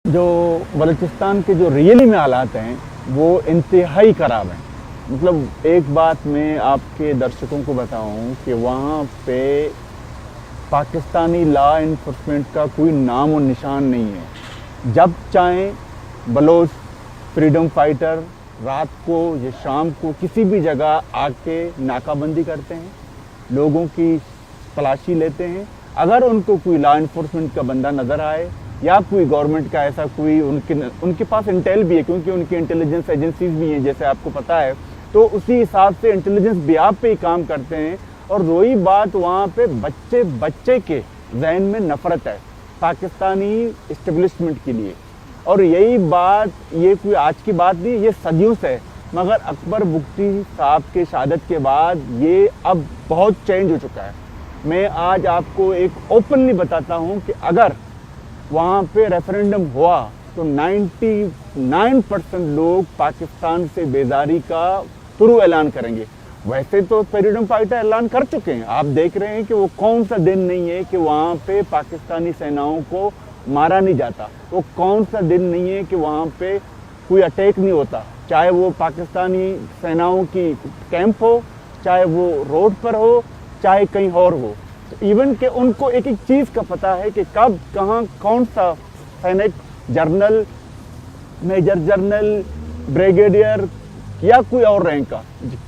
जो बलूचिस्तान के जो रियली में हालात हैं वो इंतहाई ख़राब हैं। मतलब एक बात मैं आपके दर्शकों को बताऊं कि वहाँ पे पाकिस्तानी लॉ इन्फोर्समेंट का कोई नाम और निशान नहीं है। जब चाहें बलोच फ्रीडम फाइटर रात को या शाम को किसी भी जगह आके नाकाबंदी करते हैं, लोगों की तलाशी लेते हैं। अगर उनको कोई लॉ इन्फोर्समेंट का बंदा नज़र आए या कोई गवर्नमेंट का ऐसा कोई उनके पास इंटेल भी है, क्योंकि उनकी इंटेलिजेंस एजेंसीज भी हैं जैसे आपको पता है, तो उसी हिसाब से इंटेलिजेंस बिहाफ पे ही काम करते हैं। और वही बात वहाँ पे बच्चे बच्चे के जहन में नफरत है पाकिस्तानी इस्टेब्लिशमेंट के लिए। और यही बात ये कोई आज की बात नहीं, ये सदियों से है, मगर अकबर बुगटी साहब के शहादत के बाद ये अब बहुत चेंज हो चुका है। मैं आज आपको एक ओपनली बताता हूँ कि अगर वहाँ पे रेफरेंडम हुआ तो 99% लोग पाकिस्तान से बेदारी का तुरु ऐलान करेंगे। वैसे तो फ्रीडम फाइटर ऐलान कर चुके हैं, आप देख रहे हैं कि वो कौन सा दिन नहीं है कि वहाँ पे पाकिस्तानी सेनाओं को मारा नहीं जाता, वो कौन सा दिन नहीं है कि वहाँ पे कोई अटैक नहीं होता, चाहे वो पाकिस्तानी सेनाओं की कैंप हो, चाहे वो रोड पर हो, चाहे कहीं और हो। तो इवन के उनको एक एक चीज़ का पता है कि कब कहाँ कौन सा सैनिक जनरल, मेजर जनरल, ब्रिगेडियर या कोई और रैंक का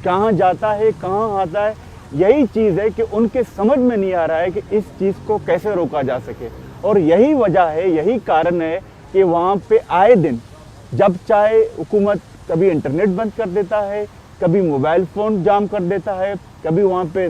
कहाँ जाता है, कहाँ आता है। यही चीज़ है कि उनके समझ में नहीं आ रहा है कि इस चीज़ को कैसे रोका जा सके। और यही वजह है, यही कारण है कि वहाँ पे आए दिन जब चाहे हुकूमत कभी इंटरनेट बंद कर देता है, कभी मोबाइल फ़ोन जाम कर देता है, कभी वहाँ पे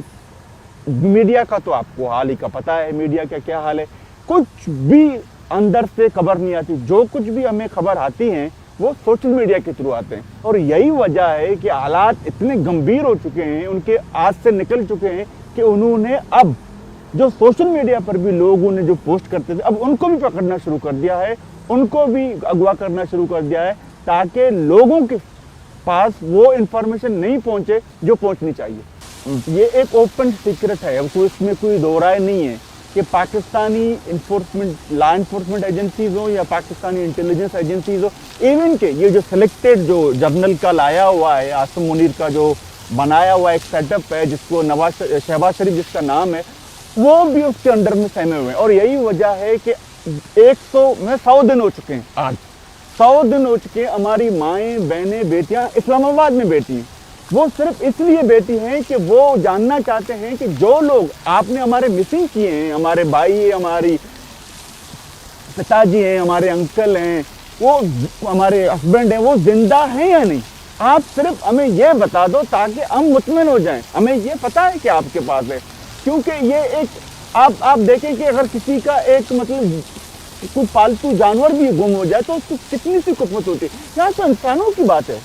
मीडिया का तो आपको हाल ही का पता है मीडिया का क्या हाल है, कुछ भी अंदर से खबर नहीं आती। जो कुछ भी हमें खबर आती हैं वो सोशल मीडिया के थ्रू आते हैं। और यही वजह है कि हालात इतने गंभीर हो चुके हैं, उनके हाथ से निकल चुके हैं कि उन्होंने अब जो सोशल मीडिया पर भी लोगों ने जो पोस्ट करते थे, अब उनको भी पकड़ना शुरू कर दिया है, उनको भी अगवा करना शुरू कर दिया है, ताकि लोगों के पास वो इंफॉर्मेशन नहीं पहुंचे जो पहुंचनी चाहिए। ये एक ओपन सीक्रेट है, अब तो इसमें कोई दो राय नहीं है कि Pakistani enforcement law enforcement agencies हो या पाकिस्तानी इंटेलिजेंस एजेंसीज हो, इवन के ये जो सिलेक्टेड जो जर्नल का लाया हुआ है, आसिम मुनीर का जो बनाया हुआ एक सेटअप है जिसको शहबाज शरीफ जिसका नाम है, वो भी उसके अंडर में सहमे हुए हैं। और यही वजह है कि 100 दिन हो चुके हैं, आज 100 दिन हो चुके हैं हमारी माएँ बहनें बेटियाँ इस्लामाबाद में बैठी हैं। वो सिर्फ इसलिए बैठी हैं कि वो जानना चाहते हैं कि जो लोग आपने हमारे मिसिंग किए हैं, हमारे भाई हैं, हमारी पिताजी हैं, हमारे अंकल हैं, वो हमारे हस्बैंड हैं, वो जिंदा हैं या नहीं, आप सिर्फ हमें ये बता दो ताकि हम मुतमईन हो जाएं। हमें ये पता है कि आपके पास है, क्योंकि ये एक आप देखें कि अगर किसी का एक मतलब कोई पालतू जानवर भी गुम हो जाए तो उसको कितनी सी कुफत होती है। यहाँ तो इंसानों की बात है,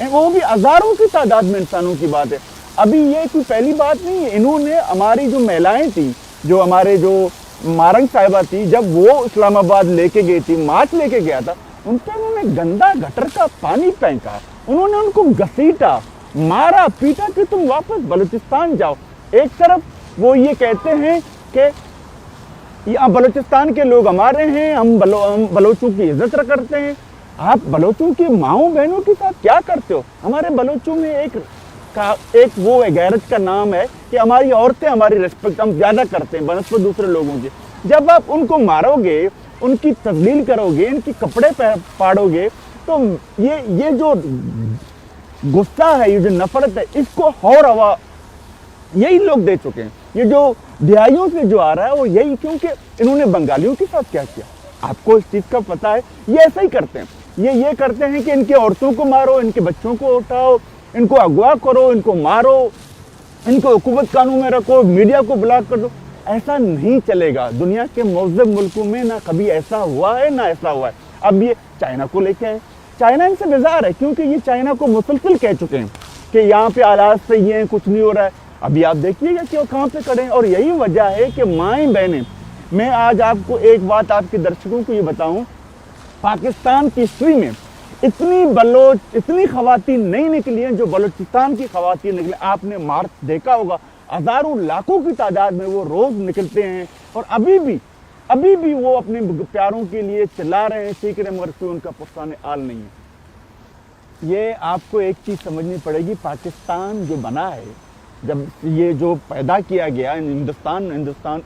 वो भी हजारों की तादाद में इंसानों की बात है। अभी ये कोई पहली बात नहीं है, इन्होंने हमारी जो महिलाएं थी, जो हमारे जो मारंग साहिबा थी, जब वो इस्लामाबाद लेके गई थी, मार्च लेके गया था, उन पर उन्होंने गंदा गटर का पानी फेंका, उन्होंने उनको घसीटा, मारा पीटा कि तुम वापस बलूचिस्तान जाओ। एक तरफ वो ये कहते हैं कि यहाँ बलूचिस्तान के लोग हमारे हैं, हम बलोचों की इज्जत करते हैं। आप बलोचों की माओं बहनों के साथ क्या करते हो? हमारे बलोचों में एक वो है, गैरत का नाम है कि हमारी औरतें हमारी रिस्पेक्ट हम ज़्यादा करते हैं बनस्पत दूसरे लोगों की। जब आप उनको मारोगे, उनकी तस्लील करोगे, इनके कपड़े फाड़ोगे, तो ये जो गुस्सा है, ये जो नफरत है, इसको और हवा यही लोग दे चुके हैं। ये जो दिहाइयों से जो आ रहा है वो यही, क्योंकि इन्होंने बंगालियों के साथ क्या किया आपको इस चीज़ का पता है। ये ऐसा ही करते हैं, ये करते हैं कि इनकी औरतों को मारो, इनके बच्चों को उठाओ, इनको अगवा करो, इनको मारो, इनको हुकूमत कानून में रखो, मीडिया को ब्लॉक कर दो। ऐसा नहीं चलेगा। दुनिया के मुअज़्ज़ब मुल्कों में ना कभी ऐसा हुआ है ना ऐसा हुआ है। अब ये चाइना को लेके आए, चाइना इनसे बेजार है, क्योंकि ये चाइना को मुसलसल कह चुके हैं कि यहाँ पे हालात सही हैं, कुछ नहीं हो रहा है। अभी आप देखिएगा कि वो कहाँ पे खड़े हैं। और यही वजह है कि माएँ बहनें, मैं आज आपको एक बात आपके दर्शकों को ये बताऊं, पाकिस्तान की हिस्ट्री में इतनी खवातीन नहीं निकली हैं जो बलूचिस्तान की खवातीन निकली। आपने मार्च देखा होगा, हजारों लाखों की तादाद में वो रोज निकलते हैं। और अभी भी ابھی بھی وہ اپنے پیاروں کے لیے چلا رہے ہیں، سیکھ رہے ہیں، مگر کوئی ان کا پرسان آل نہیں ہے۔ یہ آپ کو ایک چیز سمجھنی پڑے گی، پاکستان جو بنا ہے، جب یہ جو پیدا کیا گیا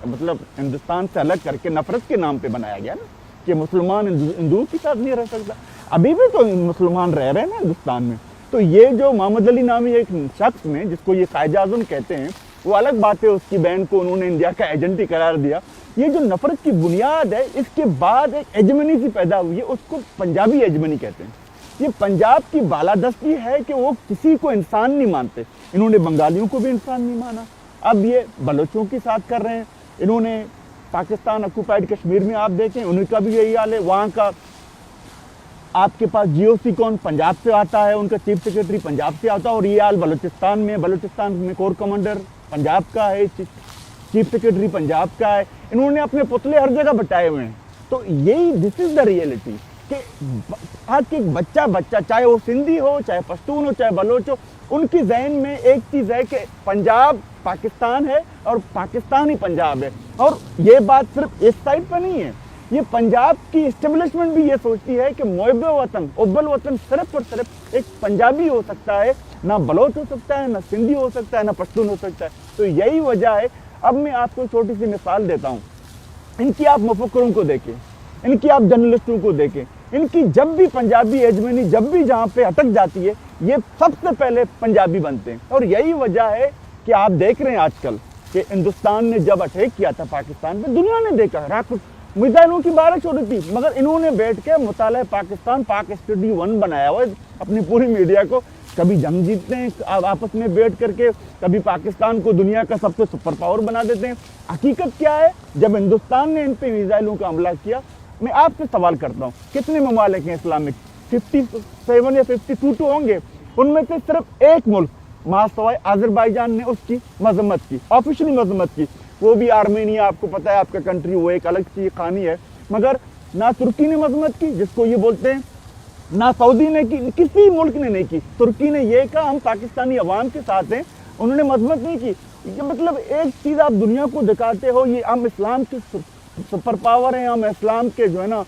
مطلب ہندوستان سے الگ کر کے نفرت کے نام پہ بنایا گیا نا، کہ مسلمان ہندوؤں کے ساتھ نہیں رہ سکتا۔ ابھی بھی تو مسلمان رہ رہے ہیں نا ہندوستان میں۔ تو یہ جو محمد علی نامی ایک شخص نے، جس کو یہ قائد اعظم کہتے ہیں، وہ الگ بات ہے، اس کی بہن کو انہوں نے انڈیا کا ایجنٹ ہی قرار دیا۔ یہ جو نفرت کی بنیاد ہے، اس کے بعد ایک ایجمنی سی پیدا ہوئی ہے، اس کو پنجابی ایجمنی کہتے ہیں۔ یہ پنجاب کی بالادستی ہے کہ وہ کسی کو انسان نہیں مانتے۔ انہوں نے بنگالیوں کو بھی انسان نہیں مانا، اب یہ بلوچوں کے ساتھ کر رہے ہیں۔ انہوں نے پاکستان آکوپائڈ کشمیر میں آپ دیکھیں، انہیں کا بھی یہی حال ہے۔ وہاں کا آپ کے پاس جی او سی کون پنجاب سے آتا ہے، ان کا چیف سیکرٹری پنجاب سے آتا ہے، اور یہ حال بلوچستان میں کور کمانڈر پنجاب کا ہے، چیف سیکرٹری پنجاب کا ہے۔ انہوں نے اپنے پتلے ہر جگہ بٹائے ہوئے ہیں۔ تو یہی دس از دا ریئلٹی کہ آج کے بچہ چاہے وہ سندھی ہو، چاہے پشتون ہو، چاہے بلوچ ہو، ان کی ذہن میں ایک چیز ہے کہ پنجاب پاکستان ہے اور پاکستان ہی پنجاب ہے۔ اور یہ بات صرف اس سائڈ پہ نہیں ہے، یہ پنجاب کی اسٹیبلشمنٹ بھی یہ سوچتی ہے کہ محب وطن ابل وطن صرف اور صرف ایک پنجابی ہو سکتا ہے، نہ بلوچ ہو سکتا ہے، نہ سندھی ہو سکتا ہے، نہ پشتون ہو سکتا ہے۔ تو یہی وجہ ہے۔ اب میں آپ کو چھوٹی سی مثال دیتا ہوں، ان کی آپ مفکروں کو دیکھیں، ان کی آپ جرنلسٹوں کو دیکھیں، ان کی جب بھی پنجابی ایجمنی جب بھی جہاں پہ اٹک جاتی ہے، یہ سب سے پہلے پنجابی بنتے ہیں۔ اور یہی وجہ ہے کہ آپ دیکھ رہے ہیں آج کل کہ ہندوستان نے جب اٹیک کیا تھا پاکستان پہ، دنیا نے دیکھا راکٹ میزائلوں کی بارش ہو رہی تھی، مگر انہوں نے بیٹھ کے مطالعہ پاکستان پاک اسٹڈی 1 بنایا ہوا ہے اپنی پوری میڈیا کو۔ کبھی جنگ جیتتے ہیں آپس میں بیٹھ کر کے، کبھی پاکستان کو دنیا کا سب سے سپر پاور بنا دیتے ہیں۔ حقیقت کیا ہے؟ جب ہندوستان نے ان پہ میزائلوں کا حملہ کیا، میں آپ سے سوال کرتا ہوں، کتنے ممالک ہیں اسلامک؟ 57 یا 52 تو ہوں گے۔ ان میں سے صرف ایک ملک سوائے آذربائیجان نے اس کی مذمت کی، آفیشلی مذمت کی، وہ بھی آرمینیا۔ آپ کو پتا ہے آپ کا کنٹری وہ ایک الگ چیز کہانی ہے، مگر نہ ترکی نے مذمت کی، جس کو یہ بولتے ہیں، نہ سعودی نے کی، کسی ملک نے نہیں کی۔ ترکی نے یہ کہا ہم پاکستانی عوام کے ساتھ ہیں، انہوں نے مذمت نہیں کی۔ یہ مطلب ایک چیز آپ دنیا کو دکھاتے ہو، یہ ہم اسلام کے سپر پاور ہیں، ہم اسلام کے جو ہے نا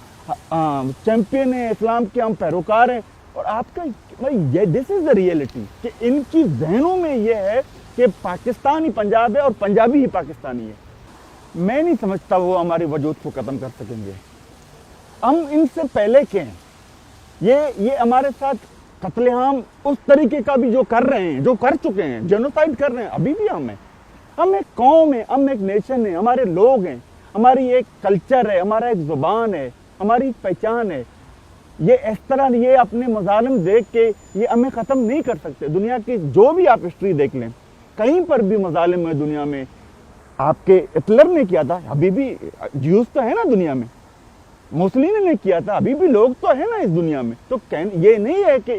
چیمپئن ہیں، اسلام کے ہم پیروکار ہیں، اور آپ کا یہ دس از دا ریئلٹی کہ ان کی ذہنوں میں یہ ہے کہ پاکستان ہی پنجاب ہے اور پنجابی ہی پاکستانی ہے۔ میں نہیں سمجھتا وہ ہمارے وجود کو ختم کر سکیں گے۔ ہم ان سے پہلے کے ہیں، یہ ہمارے ساتھ قتل عام اس طریقے کا بھی جو کر رہے ہیں، جو کر چکے ہیں، جینوسائیڈ کر رہے ہیں، ابھی بھی ہم ہیں۔ ہم ایک قوم ہیں، ہم ایک نیشن ہیں، ہمارے لوگ ہیں، ہماری ایک کلچر ہے، ہمارا ایک زبان ہے، ہماری پہچان ہے۔ یہ اس طرح یہ اپنے مظالم دیکھ کے یہ ہمیں ختم نہیں کر سکتے۔ دنیا کی جو بھی آپ ہسٹری دیکھ لیں، کہیں پر بھی مظالم ہے دنیا میں۔ آپ کے ہٹلر نے کیا تھا، ابھی بھی جیوز تو ہے نا دنیا میں، موسولینی نے کیا تھا، ابھی بھی لوگ تو ہیں نا اس دنیا میں۔ تو یہ نہیں ہے کہ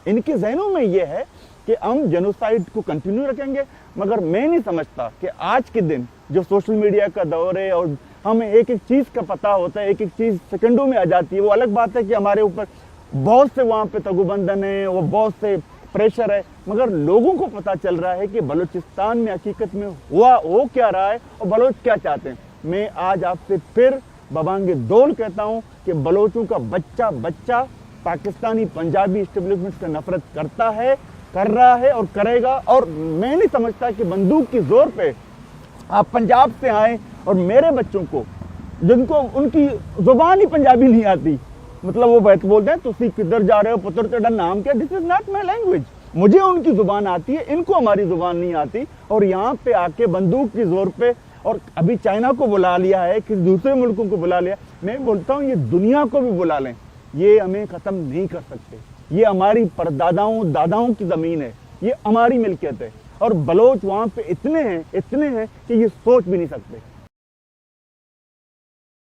ان کے ذہنوں میں یہ ہے کہ ہم جینوسائیڈ کو کنٹینیو رکھیں گے، مگر میں نہیں سمجھتا کہ آج کے دن جو سوشل میڈیا کا دور ہے اور ہمیں ایک ایک چیز کا پتہ ہوتا ہے، ایک ایک چیز سیکنڈوں میں آ جاتی ہے۔ وہ الگ بات ہے کہ ہمارے اوپر بہت سے وہاں پہ تگوبندن ہیں، وہ بہت سے پریشر ہے، مگر لوگوں کو پتہ چل رہا ہے کہ بلوچستان میں حقیقت میں ہو کیا رہا ہے اور بلوچ کیا چاہتے ہیں۔ میں آج آپ سے پھر ببانگ دول کہتا ہوں کہ بلوچوں کا بچہ پاکستانی پنجابی اسٹیبلشمنٹ سے نفرت کرتا ہے، کر رہا ہے اور کرے گا۔ اور میں نہیں سمجھتا کہ بندوق کی زور پہ آپ پنجاب سے آئیں اور میرے بچوں کو، جن کو ان کی زبان ہی پنجابی نہیں آتی، مطلب وہ بولتے ہیں تسی کدھر جا رہے ہو پتر تیرا نام کیا، دس از ناٹ مائی لینگویج۔ مجھے ان کی زبان آتی ہے، ان کو ہماری زبان نہیں آتی، اور یہاں پہ آ کے بندوق کی زور پہ، اور ابھی چائنا کو بلا لیا ہے، کسی دوسرے ملکوں کو بلا لیا، میں بولتا ہوں یہ دنیا کو بھی بلا لیں، یہ ہمیں ختم نہیں کر سکتے۔ یہ ہماری داداؤں کی زمین ہے، یہ ہماری ملکیت ہے، اور بلوچ وہاں پہ اتنے ہیں کہ یہ سوچ بھی نہیں سکتے۔